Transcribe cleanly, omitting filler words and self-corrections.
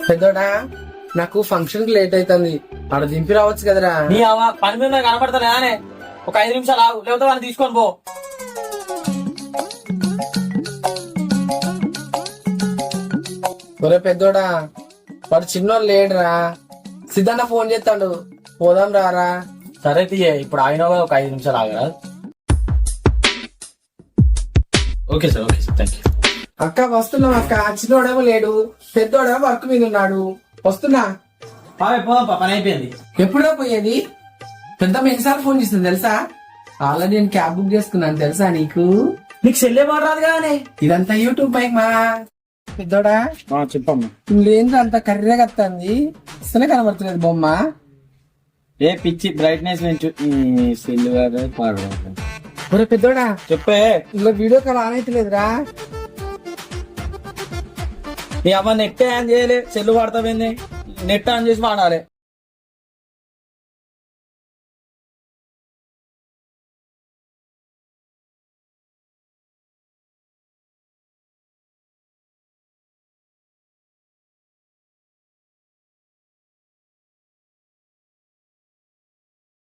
పెద్దోడా నాకు ఫంక్షన్ కి లేట్ అవుతుంది ఆడ దింపి రావచ్చు కదరా. నీ పని మీద కనపడతానే అనే ఒక 5 నిమిషాలు ఆగు, లేకపోతే వాళ్ళని తీసుకొని పో. ఒరే పెద్దోడా వాడు చిన్నోళ్ళు లేడురా, సిద్ధన్న ఫోన్ చేస్తాడు, పోదాం రారా. సరే తీయే, ఇప్పుడు ఆయన ఒక 5 నిమిషాలు ఆగరా. Okay sir, okay sir, thank you. అక్క వస్తున్నాం అక్క. చిన్నోడేమో లేడు, పెద్దోడేమో వర్క్ మీద ఉన్నాడు. వస్తున్నా. పోదాం, పని అయిపోయింది. ఎప్పుడో పోయేది? పెద్దమ్మ ఎన్నిసార్లు ఫోన్ చేస్తుంది తెలుసా? ఆల్రెడీ నేను క్యాబ్ బుక్ చేసుకున్నాను తెలుసా నీకు? నీకు సెల్లే మాట్లాడదు కానీ ఇదంతా యూట్యూబ్ పైకి మా. పెద్దోడా చెప్పమ్మా. లేని అంత కర్రీగా వస్తుంది, ఇస్తనే కనబడుతులేదు బొమ్మ. ఏ పిచ్చి బ్రైట్నెస్ పెంచు. సిల్వర్ ఒరే పెద్దోడా చెప్పే, ఇలా వీడియో కాల్ ఆన్ అయితలేదురా. నీ అమ్మ నెట్ ఆన్ చేయలే, సెల్లు వాడతావేంది? నెట్ ఆన్ చేసి వాడాలి.